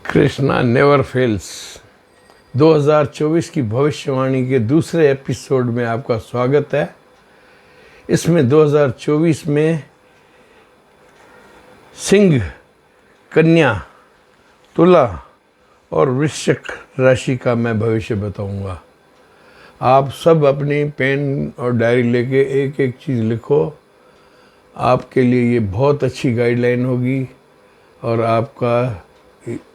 Krishna never fails 2024 की भविष्यवाणी के दूसरे एपिसोड में आपका स्वागत है। इसमें 2024 में सिंह, कन्या, तुला और वृश्चिक राशि का मैं भविष्य बताऊंगा। आप सब अपनी पेन और डायरी लेके एक एक चीज़ लिखो। आपके लिए ये बहुत अच्छी गाइडलाइन होगी और आपका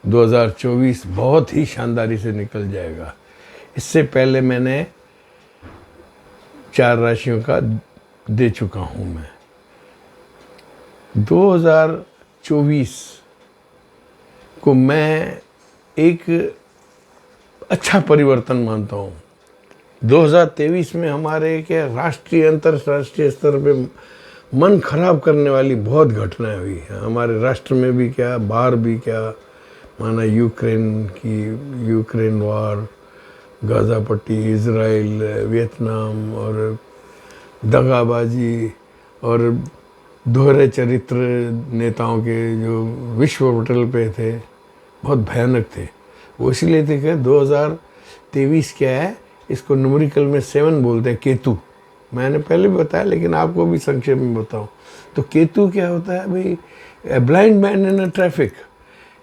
2024 बहुत ही शानदारी से निकल जाएगा। इससे पहले मैंने 4 राशियों का दे चुका हूँ। मैं 2024 को मैं एक अच्छा परिवर्तन मानता हूँ। 2023 में हमारे क्या राष्ट्रीय अंतर्राष्ट्रीय स्तर पे मन खराब करने वाली बहुत घटनाएं हुई हैं। हमारे राष्ट्र में भी क्या, बाहर भी क्या, माना यूक्रेन वार, गाज़ा पट्टी, इज़राइल, वियतनाम और दगाबाजी और दोहरे चरित्र नेताओं के जो विश्व पटल पे थे, बहुत भयानक थे। वो इसलिए थे कि 2023 क्या है, इसको न्यूमेरिकल में 7 बोलते हैं, केतु। मैंने पहले भी बताया लेकिन आपको भी संक्षेप में बताऊं तो केतु क्या होता है भाई? A blind man in a traffic,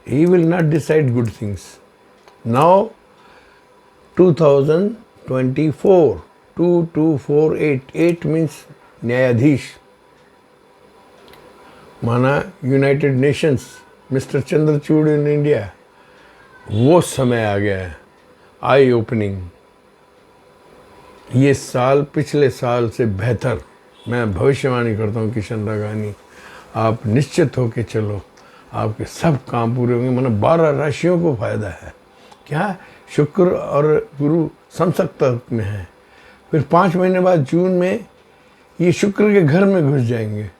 he will not decide good things. Now 2024, 2248, 8 means न्यायाधीश, माना United Nations, mister Chandrachud in India. वो समय आ गया है, आई ओपनिंग। ये साल पिछले साल से बेहतर, मैं भविष्यवाणी करता हूँ किशन रागानी। आप निश्चित होके चलो, आपके सब काम पूरे होंगे। माना 12 राशियों को फायदा है। क्या? शुक्र और गुरु समसप्तक में है। फिर 5 महीने बाद जून में ये शुक्र के घर में घुस जाएंगे।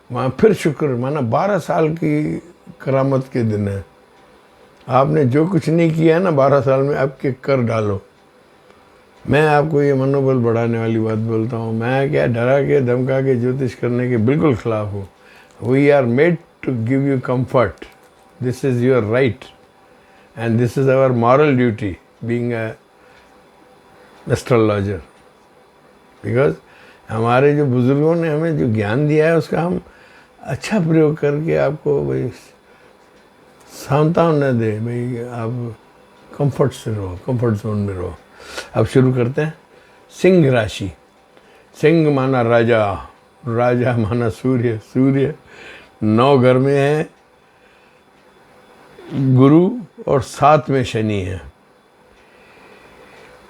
वहाँ फिर शुक्र, माना 12 साल की करामत के दिन है। आपने जो कुछ नहीं किया है ना 12 साल में, आपके कर डालो। मैं आपको ये मनोबल बढ़ाने वाली बात बोलता हूँ। मैं क्या डरा के धमका के ज्योतिष करने के बिल्कुल खिलाफ हूँ। We are made to give you comfort. This is your right and this is our moral duty being a astrologer, because हमारे जो बुजुर्गों ने हमें जो ज्ञान दिया है उसका हम अच्छा प्रयोग करके आपको भाई सांत्वना दे, भाई आप कंफर्ट से रहो, कंफर्ट जोन में रहो। अब शुरू करते हैं। सिंह राशि। सिंह माना राजा, राजा माना सूर्य, सूर्य 9 घर में है गुरु और 7 में शनि है।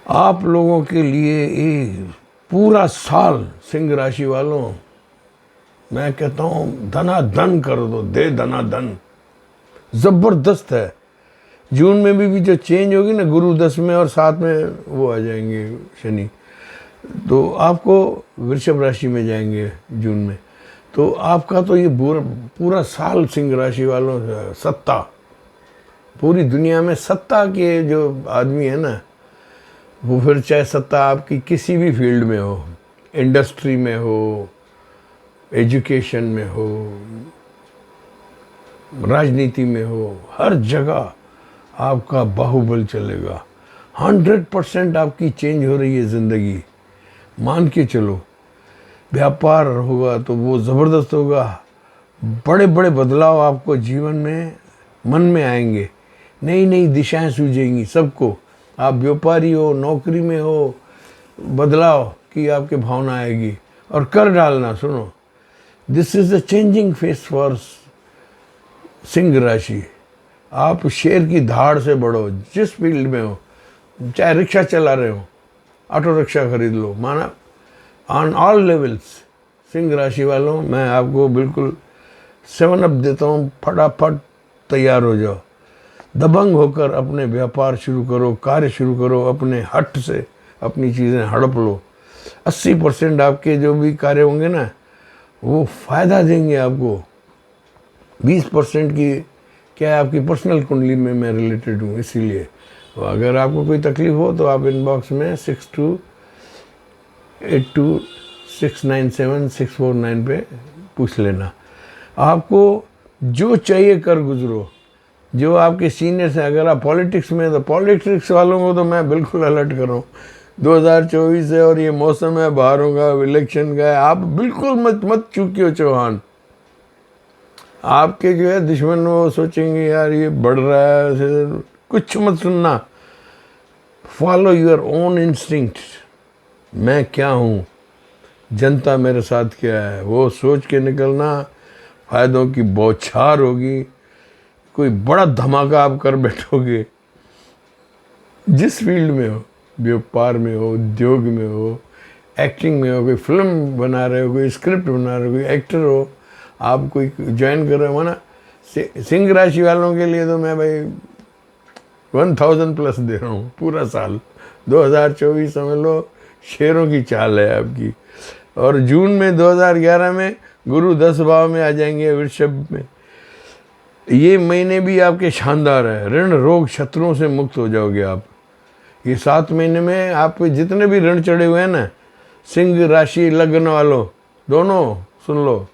आप लोगों के लिए ये पूरा साल सिंह राशि वालों, मैं कहता हूँ धनाधन कर दो, दे धनाधन, जबरदस्त है। जून में भी जो चेंज होगी ना, गुरु 10 में और 7 में वो आ जाएंगे शनि, तो आपको वृषभ राशि में जाएंगे जून में। तो आपका तो ये पूरा साल सिंह राशि वालों सत्ता, पूरी दुनिया में सत्ता के जो आदमी है ना, वो फिर चाहे सत्ता आपकी किसी भी फील्ड में हो, इंडस्ट्री में हो, एजुकेशन में हो, राजनीति में हो, हर जगह आपका बाहुबल चलेगा। 100% आपकी चेंज हो रही है ज़िंदगी, मान के चलो। व्यापार होगा तो वो ज़बरदस्त होगा। बड़े बड़े बदलाव आपको जीवन में मन में आएंगे, नई नई दिशाएं सूझेंगी सबको। आप व्यापारी हो, नौकरी में हो, बदलाव की आपके भावना आएगी। और कर डालना, सुनो, this is the changing face for Singh राशि। आप शेर की धाड़ से बढ़ो, जिस फील्ड में हो, चाहे रिक्शा चला रहे हो, ऑटो रिक्शा खरीद लो, माना ऑन ऑल लेवल्स। सिंह राशि वालों, मैं आपको बिल्कुल 7 अप देता हूँ। फटाफट तैयार हो जाओ, दबंग होकर अपने व्यापार शुरू करो, कार्य शुरू करो, अपने हट से अपनी चीज़ें हड़प लो। 80% आपके जो भी कार्य होंगे ना, वो फ़ायदा देंगे आपको। 20% की क्या है, आपकी पर्सनल कुंडली में मैं रिलेटेड हूँ, इसीलिए तो अगर आपको कोई तकलीफ हो तो आप इनबॉक्स में 6282697649 पे पूछ लेना। आपको जो चाहिए कर गुजरो, जो आपके सीनियर्स हैं, अगर आप पॉलिटिक्स में, तो पॉलिटिक्स वालों को तो मैं बिल्कुल अलर्ट कर रहा हूँ। 2024 है और ये मौसम है बाहरों का, इलेक्शन का है, आप बिल्कुल मत चूकियो चौहान। आपके जो है दुश्मन वो सोचेंगे यार ये बढ़ रहा है, कुछ मत सुनना। फॉलो योर ओन इंस्टिंक्ट, मैं क्या हूँ, जनता मेरे साथ क्या है, वो सोच के निकलना। फायदों की बौछार होगी, कोई बड़ा धमाका आप कर बैठोगे। जिस फील्ड में हो, व्यापार में हो, उद्योग में हो, एक्टिंग में हो, कोई फिल्म बना रहे हो, कोई स्क्रिप्ट बना रहे हो, कोई एक्टर हो, आप कोई ज्वाइन कर रहे हो ना। सिंह राशि वालों के लिए तो मैं भाई 1000 प्लस दे रहा हूँ पूरा साल। 2024 समझ लो शेरों की चाल है आपकी। और जून में 2011 में गुरु 10 भाव में आ जाएंगे वृषभ में। ये महीने भी आपके शानदार है, ऋण रोग शत्रुओं से मुक्त हो जाओगे आप। ये 7 महीने में आप जितने भी ऋण चढ़े हुए हैं ना, सिंह राशि लग्न वालों दोनों सुन लो,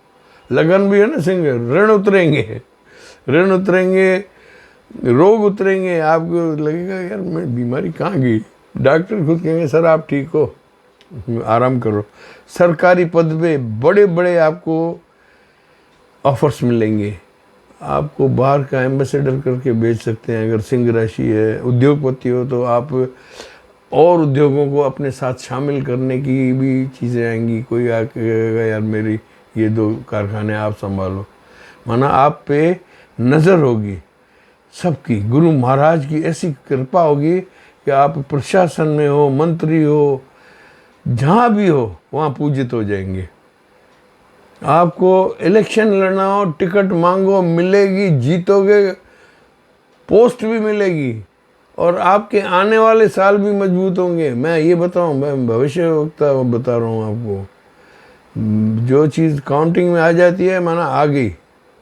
लगन भी है ना सिंह, ऋण उतरेंगे, ऋण उतरेंगे, रोग उतरेंगे। आपको लगेगा यार मैं बीमारी कहाँ गई, डॉक्टर खुद कहेंगे सर आप ठीक हो, आराम करो। सरकारी पद पे बड़े बड़े आपको ऑफर्स मिलेंगे, आपको बाहर का एम्बेसडर करके भेज सकते हैं अगर सिंह राशि है। उद्योगपति हो तो आप और उद्योगों को अपने साथ शामिल करने की भी चीज़ें आएंगी। कोई आके कहेगा यार मेरी ये 2 कारखाने आप संभालो, माना आप पे नज़र होगी सबकी, गुरु महाराज की ऐसी कृपा होगी कि आप प्रशासन में हो, मंत्री हो, जहाँ भी हो वहाँ पूजित हो जाएंगे। आपको इलेक्शन लड़ना हो, टिकट मांगो, मिलेगी, जीतोगे, पोस्ट भी मिलेगी, और आपके आने वाले साल भी मजबूत होंगे। मैं ये बताऊं, मैं भविष्यवक्ता बता रहा हूँ आपको। जो चीज़ काउंटिंग में आ जाती है माना आ गई,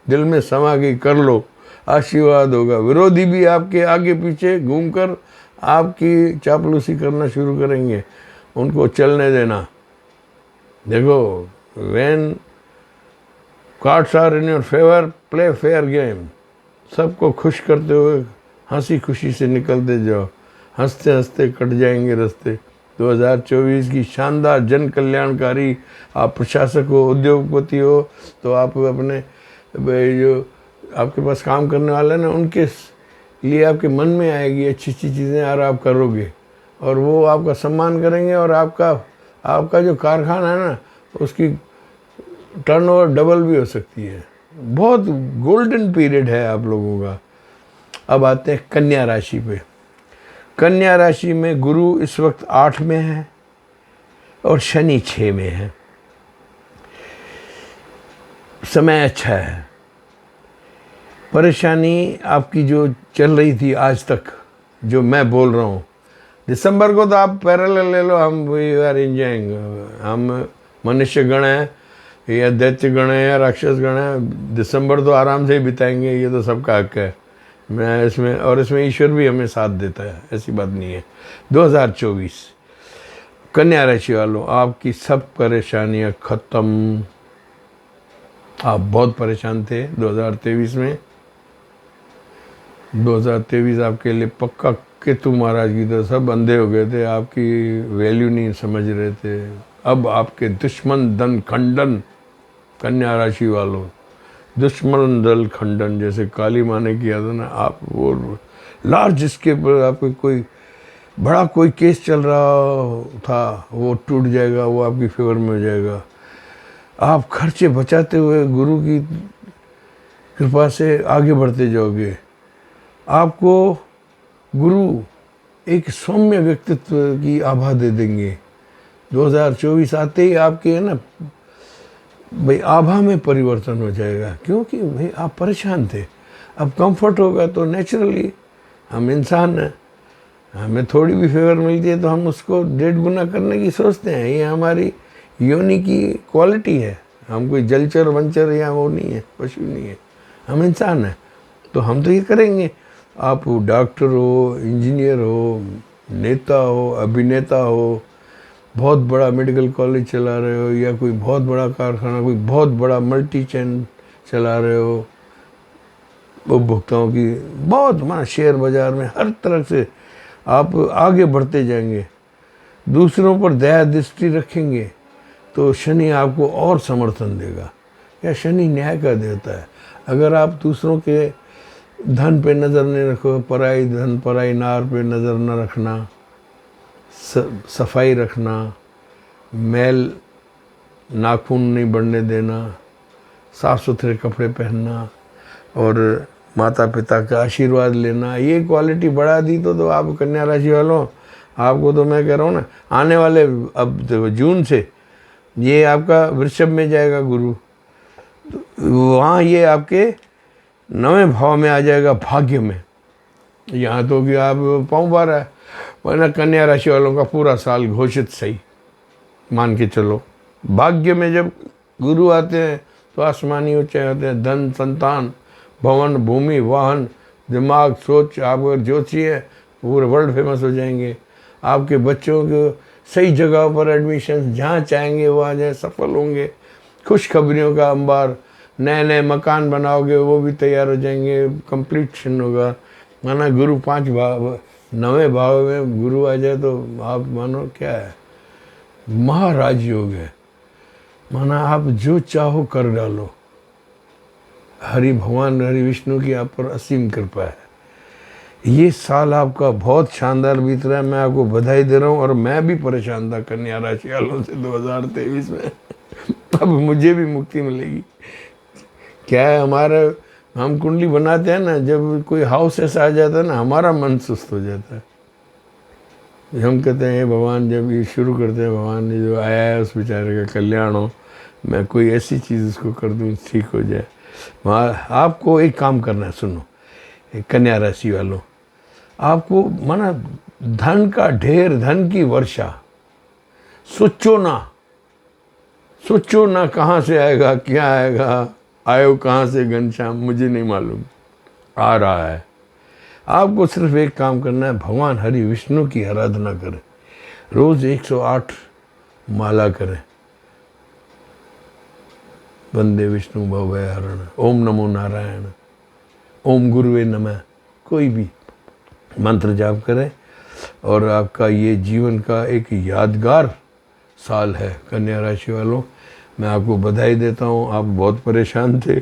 दिल में समा गई, कर लो, आशीर्वाद होगा। विरोधी भी आपके आगे पीछे घूमकर आपकी चापलूसी करना शुरू करेंगे, उनको चलने देना। देखो, when cards are in your favour play fair game. सबको खुश करते हुए हंसी खुशी से निकलते जाओ, हंसते हंसते कट जाएंगे रास्ते। 2024 की शानदार जन कल्याणकारी, आप प्रशासक हो, उद्योगपति हो, तो आप अपने जो आपके पास काम करने वाले हैं ना, उनके लिए आपके मन में आएगी अच्छी अच्छी चीज़ें और आप करोगे, और वो आपका सम्मान करेंगे, और आपका जो कारखाना है ना, उसकी टर्नओवर डबल भी हो सकती है। बहुत गोल्डन पीरियड है आप लोगों का। अब आते हैं कन्या राशि पे। कन्या राशि में गुरु इस वक्त 8 में है और शनि 6 में है। समय अच्छा है। परेशानी आपकी जो चल रही थी आज तक, जो मैं बोल रहा हूँ, दिसंबर को तो आप पैरेलल ले लो, हम वी आर एंजॉयिंग। हम मनुष्य गण हैं या दैत्य गण है या राक्षस गण है, दिसंबर तो आराम से ही बिताएंगे, ये तो सबका हक है। मैं इसमें, और इसमें ईश्वर भी हमें साथ देता है, ऐसी बात नहीं है। 2024 कन्या राशि वालों, आपकी सब परेशानियां खत्म। आप बहुत परेशान थे 2023 में। 2023 आपके लिए पक्का केतु महाराज की तरह सब अंधे हो गए थे, आपकी वैल्यू नहीं समझ रहे थे। अब आपके दुश्मन दल खंडन, कन्या राशि वालों, दुश्मन दल खंडन जैसे काली माँ ने किया था ना, आप वो लार्ज स्केल पर आपको कोई केस चल रहा था, वो टूट जाएगा, वो आपकी फेवर में हो जाएगा। आप खर्चे बचाते हुए गुरु की कृपा से आगे बढ़ते जाओगे। आपको गुरु एक सौम्य व्यक्तित्व की आभा दे देंगे। 2024 आते ही आपके है ना भाई आभा में परिवर्तन हो जाएगा, क्योंकि भाई आप परेशान थे। अब कंफर्ट होगा तो नेचुरली, हम इंसान हैं, हमें थोड़ी भी फेवर मिलती है तो हम उसको 1.5 गुना करने की सोचते हैं। ये हमारी योनि की क्वालिटी है। हम कोई जलचर वंचर या वो नहीं है, पशु नहीं है, हम इंसान हैं, तो हम तो ये करेंगे। आप डॉक्टर हो, इंजीनियर हो, नेता हो, अभिनेता हो, बहुत बड़ा मेडिकल कॉलेज चला रहे हो, या कोई बहुत बड़ा कारखाना, कोई बहुत बड़ा मल्टी चेन चला रहे हो, उपभोक्ताओं की बहुत, माना शेयर बाजार में हर तरह से आप आगे बढ़ते जाएंगे, दूसरों पर दया दृष्टि रखेंगे तो शनि आपको और समर्थन देगा। या शनि न्याय का देवता है। अगर आप दूसरों के धन पे नज़र नहीं रखो, पराई धन पराई नार पे नज़र न रखना, सफाई रखना, मैल नाखून नहीं बढ़ने देना, साफ़ सुथरे कपड़े पहनना और माता पिता का आशीर्वाद लेना, ये क्वालिटी बढ़ा दी तो आप कन्या राशि वालों, आपको तो मैं कह रहा हूँ ना, आने वाले अब तो जून से ये आपका वृषभ में जाएगा गुरु, तो वहाँ ये आपके 9वें भाव में आ जाएगा, भाग्य में। यहाँ तो कि आप पाँव बार है, वरना कन्या राशि वालों का पूरा साल घोषित सही मान के चलो। भाग्य में जब गुरु आते हैं तो आसमानी ऊंचाई होते हैं, धन, संतान, भवन, भूमि, वाहन, दिमाग, सोच, आप अगर ज्योतिषी है पूरे वर्ल्ड फेमस हो जाएंगे। आपके बच्चों को सही जगह पर एडमिशन जहाँ चाहेंगे वहाँ जाए, सफल होंगे। खुशखबरियों का अंबार, नए नए मकान बनाओगे वो भी तैयार हो जाएंगे, कंप्लीशन होगा। माना गुरु 5 भाव 9वें भाव में गुरु आ जाए तो आप मानो क्या है, महाराज योग है। माना आप जो चाहो कर डालो। हरि भगवान हरि विष्णु की आप पर असीम कृपा है। ये साल आपका बहुत शानदार बीत रहा है, मैं आपको बधाई दे रहा हूँ। और मैं भी परेशान था कन्या राशि वालों से 2023 में अब मुझे भी मुक्ति मिलेगी। क्या है, हमारा हम कुंडली बनाते हैं ना, जब कोई हाउस ऐसा आ जाता है ना, हमारा मन सुस्त हो जाता है। हम कहते हैं भगवान, जब ये शुरू करते हैं, भगवान ने जो आया है उस बेचारे का कल्याण हो, मैं कोई ऐसी चीज़ उसको कर दूँ ठीक हो जाए। वहाँ आपको एक काम करना है, सुनो कन्या राशि वालों, आपको माना धन का ढेर, धन की वर्षा, सोचो ना कहाँ से आएगा, क्या आएगा, आयो कहाँ से घनश्याम, मुझे नहीं मालूम, आ रहा है। आपको सिर्फ एक काम करना है, भगवान हरि विष्णु की आराधना करें, रोज 108 माला करें, वंदे विष्णु भवभयहरण, ओम नमो नारायण, ओम गुरुवे नमः, कोई भी मंत्र जाप करें। और आपका ये जीवन का एक यादगार साल है कन्या राशि वालों। मैं आपको बधाई देता हूँ। आप बहुत परेशान थे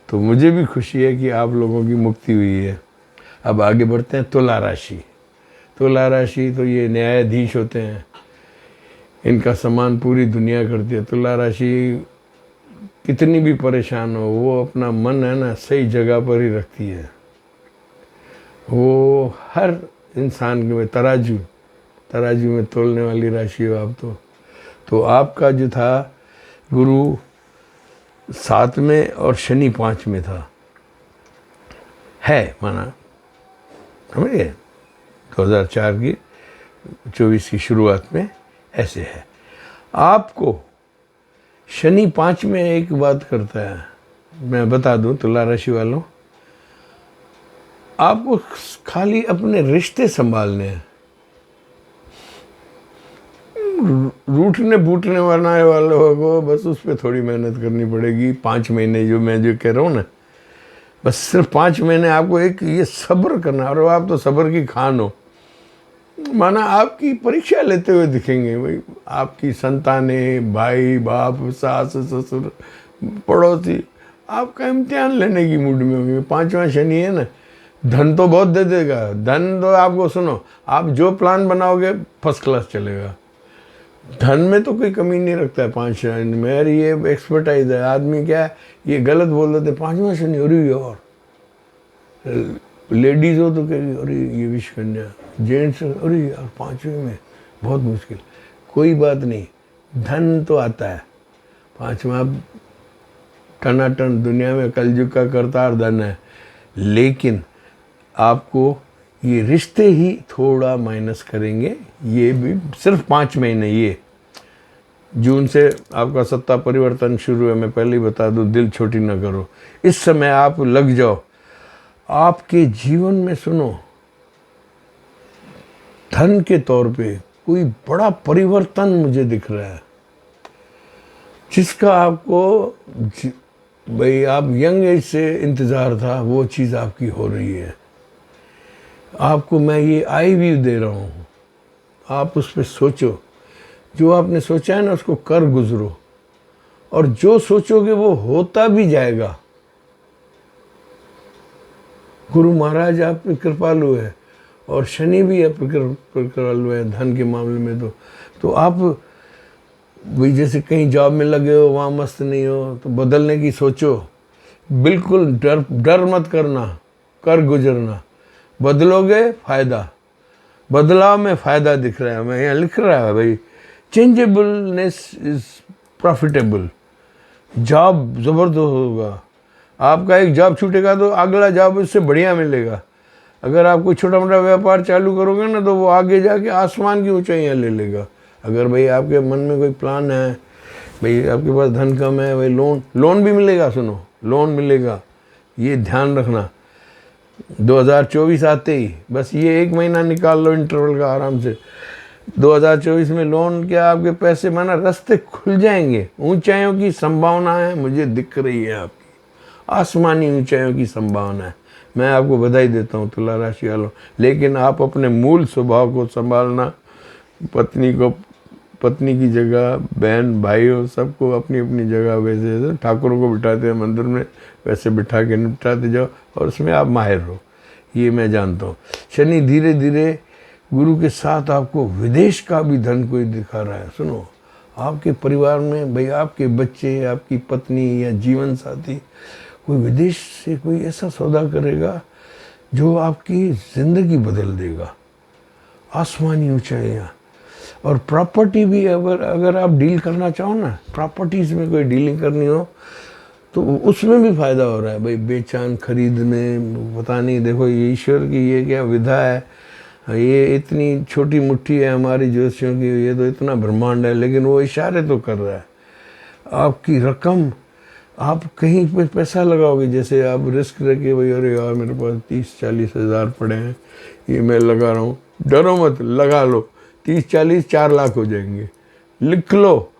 तो मुझे भी खुशी है कि आप लोगों की मुक्ति हुई है। अब आगे बढ़ते हैं तुला राशि। तुला राशि तो ये न्यायाधीश होते हैं, इनका सम्मान पूरी दुनिया करती है। तुला राशि कितनी भी परेशान हो, वो अपना मन है ना सही जगह पर ही रखती है। वो हर इंसान के तराजू में तोलने वाली राशि हो आप तो आपका जो था गुरु 7 में और शनि 5 में था, है माना समझिए 2004 की 24 की शुरुआत में ऐसे है। आपको शनि 5 में एक बात करता है, मैं बता दूं तुला राशि वालों, आपको खाली अपने रिश्ते संभालने हैं। रूठने बूटने वाले वालों को बस उस पर थोड़ी मेहनत करनी पड़ेगी। 5 महीने जो मैं जो कह रहा हूँ ना, बस सिर्फ 5 महीने आपको एक ये सब्र करना। और आप तो सब्र की खान हो, माना आपकी परीक्षा लेते हुए दिखेंगे भाई, आपकी संतानें, भाई बाप, सास ससुर, पड़ोसी आपका इम्तिहान लेने की मूड में होंगे। 5वां शनि है ना, धन तो बहुत दे देगा। धन तो आपको सुनो, आप जो प्लान बनाओगे फर्स्ट क्लास चलेगा। धन में तो कोई कमी नहीं रखता है 5 शनि में। यार ये एक्सपर्टाइज है। आदमी क्या है, ये गलत बोल देते 5वां शनि, अरे यार लेडीज हो तो कहेगी अरे ये विष कन्या, जेंट्स अरे यार 5वें में बहुत मुश्किल। कोई बात नहीं, धन तो आता है। 5वां टनाटन दुनिया में कलयुग का करतार धन है। लेकिन आपको ये रिश्ते ही थोड़ा माइनस करेंगे। ये भी सिर्फ 5 महीने, ये जून से आपका सत्ता परिवर्तन शुरू है। मैं पहले ही बता दूं, दिल छोटी ना करो, इस समय आप लग जाओ। आपके जीवन में सुनो, धन के तौर पे कोई बड़ा परिवर्तन मुझे दिख रहा है, जिसका आपको भाई आप यंग एज से इंतज़ार था, वो चीज़ आपकी हो रही है। आपको मैं ये आई व्यू दे रहा हूँ, आप उस पर सोचो। जो आपने सोचा है ना उसको कर गुजरो, और जो सोचोगे वो होता भी जाएगा। गुरु महाराज आप पे कृपालु है और शनि भी आप पे कृपालु है धन के मामले में। तो आप भाई जैसे कहीं जॉब में लगे हो, वहाँ मस्त नहीं हो, तो बदलने की सोचो। बिल्कुल डर डर मत करना, कर गुजरना। बदलोगे फायदा, बदलाव में फायदा दिख रहा है। मैं यहाँ लिख रहा है भाई, चेंजेबलनेस इज प्रॉफिटेबल। जॉब ज़बरदस्त होगा, आपका एक जॉब छूटेगा तो अगला जॉब उससे बढ़िया मिलेगा। अगर आप कोई छोटा मोटा व्यापार चालू करोगे ना तो वो आगे जाके आसमान की ऊंचाइयाँ ले लेगा। अगर भाई आपके मन में कोई प्लान है, भाई आपके पास धन कम है, भाई लोन भी मिलेगा। सुनो, लोन मिलेगा, ये ध्यान रखना। 2024 आते ही बस ये 1 महीना निकाल लो इंटरवल का आराम से। 2024 में लोन क्या, आपके पैसे माना रास्ते खुल जाएंगे। ऊंचाइयों की संभावना है, मुझे दिख रही है आपकी आसमानी ऊंचाइयों की संभावना है। मैं आपको बधाई देता हूँ तुला राशि वालों। लेकिन आप अपने मूल स्वभाव को संभालना। पत्नी की जगह, बहन भाइयों सबको अपनी अपनी जगह, वैसे ठाकुरों को बिठाते हैं मंदिर में वैसे बिठा के निपटाते जाओ, और उसमें आप माहिर हो, ये मैं जानता हूँ। शनि धीरे धीरे गुरु के साथ आपको विदेश का भी धन कोई दिखा रहा है। सुनो, आपके परिवार में भाई आपके बच्चे, आपकी पत्नी या जीवन साथी कोई विदेश से कोई ऐसा सौदा करेगा जो आपकी ज़िंदगी बदल देगा। आसमानी ऊंचाइयाँ। और प्रॉपर्टी भी अगर आप डील करना चाहो ना, प्रॉपर्टीज़ में कोई डीलिंग करनी हो तो उसमें भी फ़ायदा हो रहा है भाई। बेचान खरीदने, पता नहीं, देखो ये ईश्वर की ये क्या विधा है। ये इतनी छोटी मुट्ठी है हमारी ज्योतिषियों की, ये तो इतना ब्रह्मांड है, लेकिन वो इशारे तो कर रहा है। आपकी रकम, आप कहीं पे पैसा लगाओगे, जैसे आप रिस्क रखे भाई, अरे यार मेरे पास 30-40 हज़ार पड़े हैं, ये मैं लगा रहा हूँ। डरो मत, लगा लो। 30-40 4 लाख हो जाएंगे। लिख लो,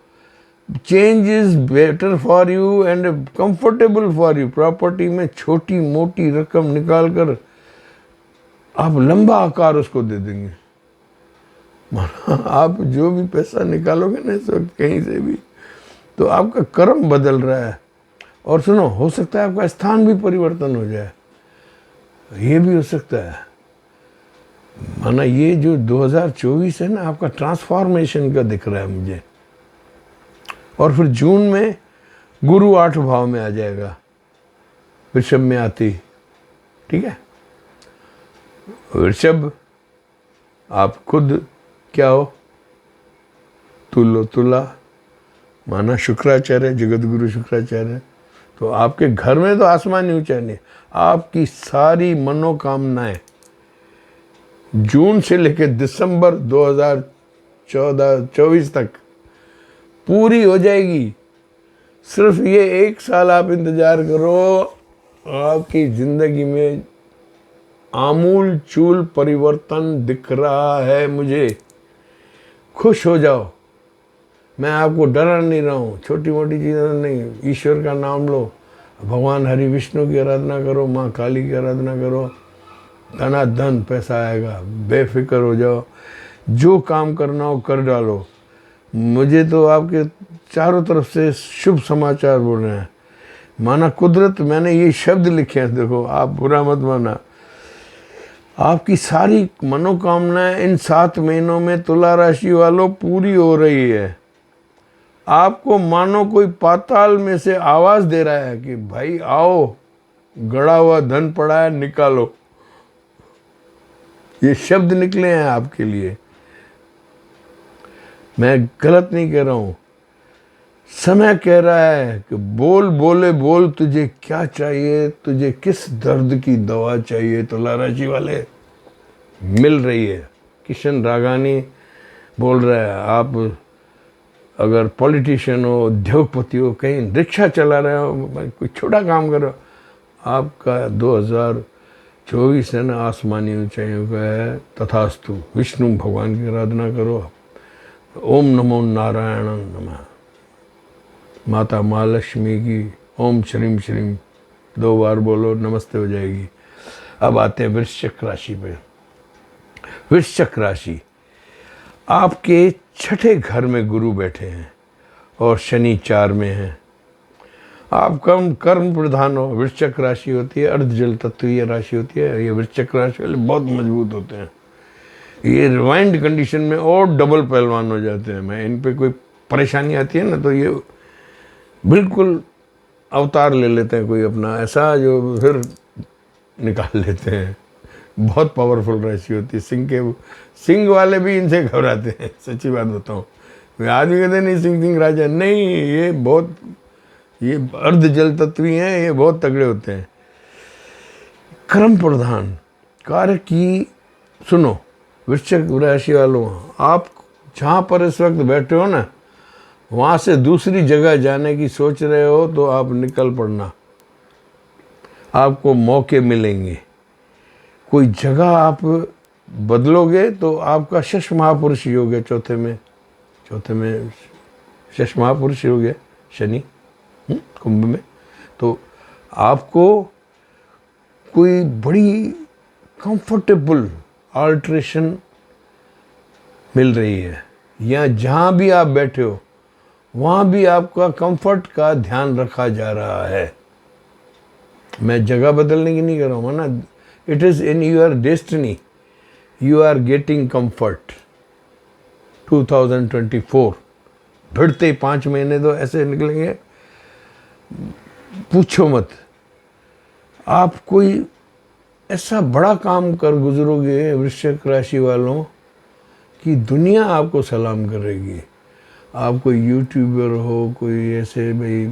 change is better for you and comfortable for you. Property में छोटी मोटी रकम निकाल कर आप लंबा आकार उसको दे देंगे। आप जो भी पैसा निकालोगे ना इस वक्त कहीं से भी, तो आपका कर्म बदल रहा है। और सुनो, हो सकता है आपका स्थान भी परिवर्तन हो जाए, ये भी हो सकता है। माना ये जो 2024 है ना, आपका ट्रांसफॉर्मेशन का दिख रहा है मुझे। और फिर जून में गुरु 8 भाव में आ जाएगा, वृषभ में आती। ठीक है, वृषभ आप खुद क्या हो, तुला, माना शुक्राचार्य, जगत गुरु शुक्राचार्य। तो आपके घर में तो आसमानी ऊंचाई नहीं, आपकी सारी मनोकामनाएं जून से लेकर दिसंबर 2024 तक पूरी हो जाएगी। सिर्फ ये 1 साल आप इंतजार करो, आपकी जिंदगी में आमूल चूल परिवर्तन दिख रहा है मुझे। खुश हो जाओ, मैं आपको डरा नहीं रहा हूँ, छोटी मोटी चीज़ें नहीं। ईश्वर का नाम लो, भगवान हरि विष्णु की आराधना करो, माँ काली की आराधना करो, धनाधन पैसा आएगा। बेफिक्र हो जाओ, जो काम करना हो कर डालो। मुझे तो आपके चारों तरफ से शुभ समाचार बोल रहे हैं। माना कुदरत, मैंने ये शब्द लिखे हैं, देखो आप बुरा मत माना। आपकी सारी मनोकामनाएं इन 7 महीनों में तुला राशि वालों पूरी हो रही है। आपको मानो कोई पाताल में से आवाज दे रहा है कि भाई आओ, गड़ा हुआ धन पड़ा है, निकालो। ये शब्द निकले हैं आपके लिए, मैं गलत नहीं कह रहा हूं। समय कह रहा है कि बोल बोले बोल, तुझे क्या चाहिए, तुझे किस दर्द की दवा चाहिए। तुला राशि वाले मिल रही है। किशन रागानी बोल रहा है, आप अगर पॉलिटिशियन हो, उद्योगपति हो, कहीं रिक्शा चला रहे हो, कोई छोटा काम कर रहे हो, आपका 2024 है ना आसमानी ऊंचाइयों का है। तथास्तु। विष्णु भगवान की आराधना करो। ओम नमो नारायण नमः। माता महालक्ष्मी की ओम श्रीम श्रीम 2 बार बोलो, नमस्ते हो जाएगी। अब आते हैं वृश्चिक राशि पे। वृश्चिक राशि, आपके 6ठे घर में गुरु बैठे हैं और शनि 4 में है। आप कर्म प्रधान हो। वृश्चिक राशि होती है अर्ध जल तत्वीय राशि होती है। ये वृश्चिक राशि वाले बहुत मजबूत होते हैं। ये रिवाइंड कंडीशन में और डबल पहलवान हो जाते हैं। मैं इन पे कोई परेशानी आती है ना तो ये बिल्कुल अवतार ले लेते हैं कोई अपना ऐसा, जो फिर निकाल लेते हैं। बहुत पावरफुल राशि होती है। सिंह वाले भी इनसे घबराते हैं, सच्ची बात बताऊँ। वे आदमी कहते नहीं सिंह राजा, नहीं, ये अर्ध जल तत्वी हैं, ये बहुत तगड़े होते हैं। कर्म प्रधान कार्य की, सुनो वृश्चिक राशि वालों, आप जहाँ पर इस वक्त बैठे हो ना, वहाँ से दूसरी जगह जाने की सोच रहे हो तो आप निकल पड़ना, आपको मौके मिलेंगे। कोई जगह आप बदलोगे तो आपका शश महापुरुष योग है। चौथे में शश महापुरुष योग है शनि कुंभ में। तो आपको कोई बड़ी कंफर्टेबल अल्ट्रेशन मिल रही है, या जहाँ भी आप बैठे हो वहाँ भी आपका कंफर्ट का ध्यान रखा जा रहा है। मैं जगह बदलने की नहीं कर रहा हूँ ना, it is in your destiny, you are getting comfort. 2024 भिड़ते 5 महीने तो ऐसे निकलेंगे, पूछो मत। आप कोई ऐसा बड़ा काम कर गुजरोगे वृश्चिक राशि वालों कि दुनिया आपको सलाम करेगी। आप कोई यूट्यूबर हो, कोई ऐसे भाई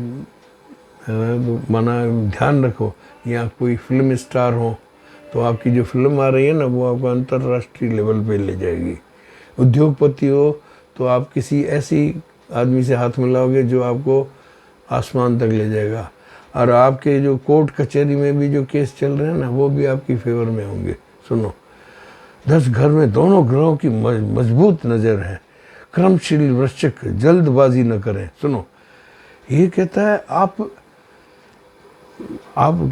माना ध्यान रखो, या कोई फिल्म स्टार हो तो आपकी जो फिल्म आ रही है ना वो आपको अंतर्राष्ट्रीय लेवल पे ले जाएगी। उद्योगपति हो तो आप किसी ऐसी आदमी से हाथ मिलाओगे जो आपको आसमान तक ले जाएगा। और आपके जो कोर्ट कचहरी में भी जो केस चल रहे हैं ना वो भी आपकी फेवर में होंगे। सुनो, 10 घर में दोनों ग्रहों की मजबूत नज़र है। क्रमशील वृश्चिक, जल्दबाजी न करें। सुनो, ये कहता है आप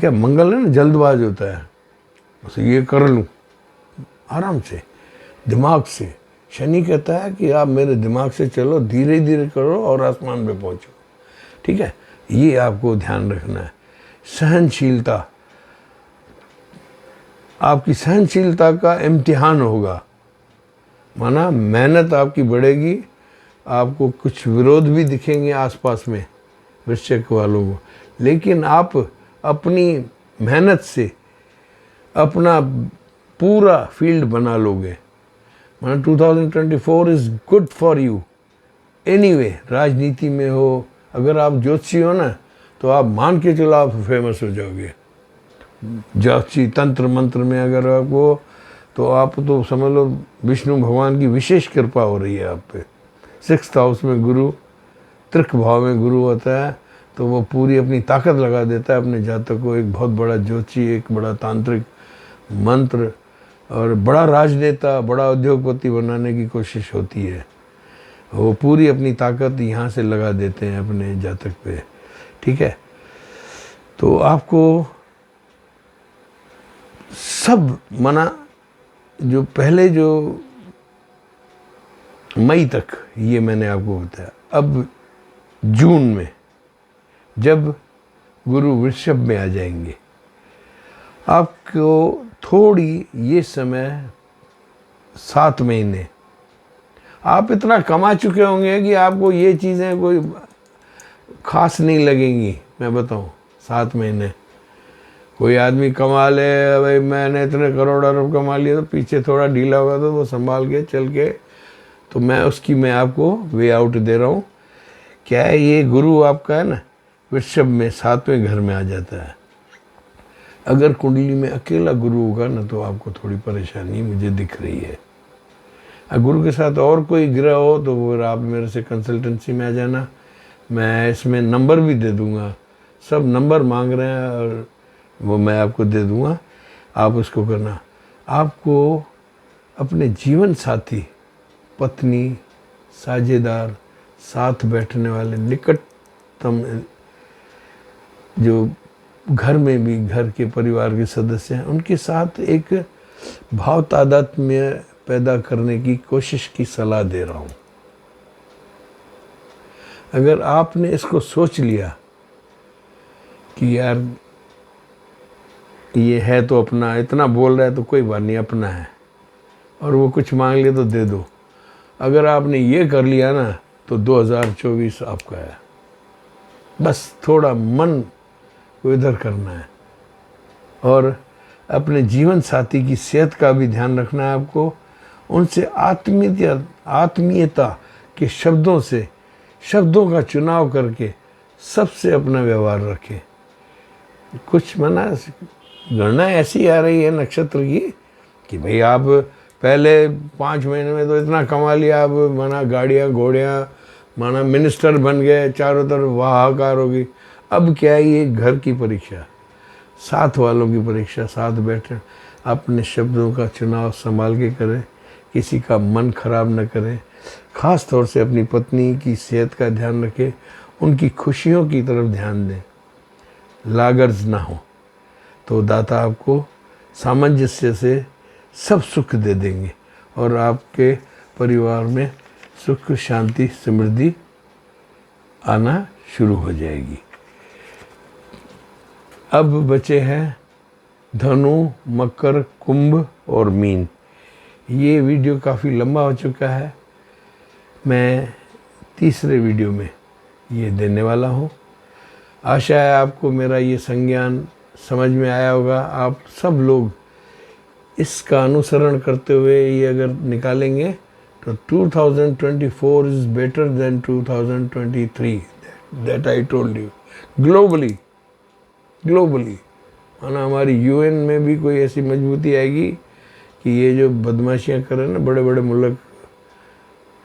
क्या मंगल है ना, जल्दबाज होता है, बस ये कर लूँ आराम से दिमाग से। शनि कहता है कि आप मेरे दिमाग से चलो, धीरे धीरे करो और आसमान पे पहुँचो। ठीक है, ये आपको ध्यान रखना है। सहनशीलता, आपकी सहनशीलता का इम्तिहान होगा। माना मेहनत आपकी बढ़ेगी, आपको कुछ विरोध भी दिखेंगे आसपास में वृश्चिक वालों को, लेकिन आप अपनी मेहनत से अपना पूरा फील्ड बना लोगे। माना 2024 is good for you anyway. राजनीति में हो, अगर आप ज्योतिषी हो ना तो आप मान के चलो आप फेमस हो जाओगे। ज्योतिषी तंत्र मंत्र में अगर आपको, तो आप तो समझ लो विष्णु भगवान की विशेष कृपा हो रही है आप पे। 6th हाउस में गुरु, त्रिक भाव में गुरु होता है तो वो पूरी अपनी ताकत लगा देता है अपने जातक को। एक बहुत बड़ा ज्योतिषी, एक बड़ा तांत्रिक, मंत्र और बड़ा राजनेता, बड़ा उद्योगपति बनाने की कोशिश होती है। वो पूरी अपनी ताकत यहाँ से लगा देते हैं अपने जातक पे। ठीक है, तो आपको सब मना, जो पहले जो मई तक ये मैंने आपको बताया, अब जून में जब गुरु वृषभ में आ जाएंगे आपको थोड़ी ये समय 7 महीने आप इतना कमा चुके होंगे कि आपको ये चीज़ें कोई खास नहीं लगेंगी। मैं बताऊं, 7 महीने कोई आदमी कमा ले, भाई मैंने इतने करोड़ अरब कमा लिया, तो पीछे थोड़ा ढीला होगा तो वो संभाल के चल के, तो मैं आपको वे आउट दे रहा हूँ। क्या है, ये गुरु आपका है ना वृषभ में 7वें घर में आ जाता है। अगर कुंडली में अकेला गुरु होगा ना तो आपको थोड़ी परेशानी मुझे दिख रही है। अगर गुरु के साथ और कोई ग्रह हो तो वो आप मेरे से कंसल्टेंसी में आ जाना, मैं इसमें नंबर भी दे दूँगा। सब नंबर मांग रहे हैं और वो मैं आपको दे दूँगा, आप उसको करना। आपको अपने जीवन साथी, पत्नी, साझेदार, साथ बैठने वाले निकटतम जो घर में भी घर के परिवार के सदस्य हैं उनके साथ एक भाव तादात्म्य पैदा करने की कोशिश की सलाह दे रहा हूँ। अगर आपने इसको सोच लिया कि यार ये है तो अपना, इतना बोल रहा है तो कोई बात नहीं, अपना है, और वो कुछ मांग ले तो दे दो, अगर आपने ये कर लिया ना तो 2024 आपका है। बस थोड़ा मन को इधर करना है और अपने जीवन साथी की सेहत का भी ध्यान रखना है आपको। उनसे आत्मीयता के शब्दों का चुनाव करके सबसे अपना व्यवहार रखें। कुछ मना गणना ऐसी आ रही है नक्षत्र की कि भाई आप पहले 5 महीने में तो इतना कमा लिया, अब माना गाड़ियाँ घोड़ियाँ, माना मिनिस्टर बन गए, चारों तरफ हाहाकार होगी। अब क्या है, ये घर की परीक्षा, साथ वालों की परीक्षा, साथ बैठे अपने शब्दों का चुनाव संभाल के करें, किसी का मन खराब न करें, ख़ास तौर से अपनी पत्नी की सेहत का ध्यान रखें, उनकी खुशियों की तरफ ध्यान दें, लागर्ज ना हो तो दाता आपको सामंजस्य से सब सुख दे देंगे और आपके परिवार में सुख शांति समृद्धि आना शुरू हो जाएगी। अब बचे हैं धनु, मकर, कुंभ और मीन। ये वीडियो काफ़ी लंबा हो चुका है, मैं तीसरे वीडियो में ये देने वाला हूँ। आशा है आपको मेरा ये संज्ञान समझ में आया होगा। आप सब लोग इसका अनुसरण करते हुए ये अगर निकालेंगे तो 2024 is better than 2023, that I told you. Globally माना हमारी यूएन में भी कोई ऐसी मजबूती आएगी कि ये जो बदमाशियाँ कर रहे हैं ना बड़े बड़े मुल्क,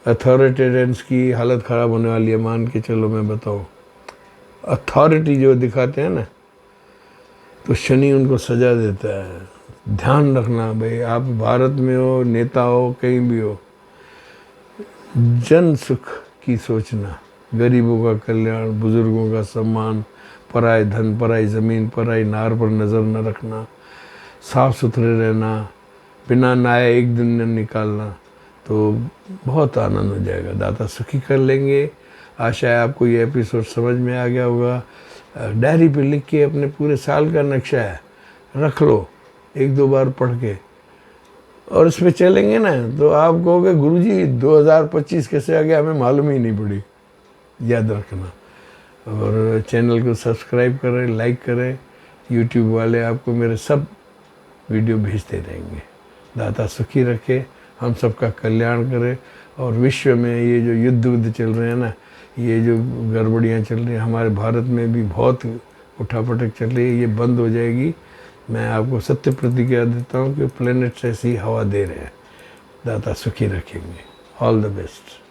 अथॉरिटेरियंस की हालत ख़राब होने वाली है। मान के चलो, मैं बताऊँ, अथॉरिटी जो दिखाते हैं ना तो शनि उनको सजा देता है। ध्यान रखना भाई, आप भारत में हो, नेता हो, कहीं भी हो, जन सुख की सोचना, गरीबों का कल्याण, बुजुर्गों का सम्मान, पराए धन, पराई ज़मीन, पराई नार पर नज़र न रखना, साफ़ सुथरे रहना, बिना नहाए एक दिन न निकालना, तो बहुत आनंद हो जाएगा। दाता सुखी कर लेंगे। आशा है आपको ये एपिसोड समझ में आ गया होगा। डायरी पे लिख के अपने पूरे साल का नक्शा है रख लो, 1-2 बार पढ़ के, और इस पे चलेंगे ना तो आप कहोगे गुरुजी 2025 कैसे आ गया, हमें मालूम ही नहीं पड़ी। याद रखना और चैनल को सब्सक्राइब करें, लाइक करें। यूट्यूब वाले आपको मेरे सब वीडियो भेजते रहेंगे। दाता सुखी रखे, हम सबका कल्याण करे और विश्व में ये जो युद्ध चल रहे हैं ना, ये जो गड़बड़ियाँ चल रही हैं, हमारे भारत में भी बहुत उठापटक चल रही है, ये बंद हो जाएगी। मैं आपको सत्य प्रतिज्ञा देता हूँ कि प्लैनेट्स ऐसी हवा दे रहे हैं। दाता सुखी रखेंगे। All the best.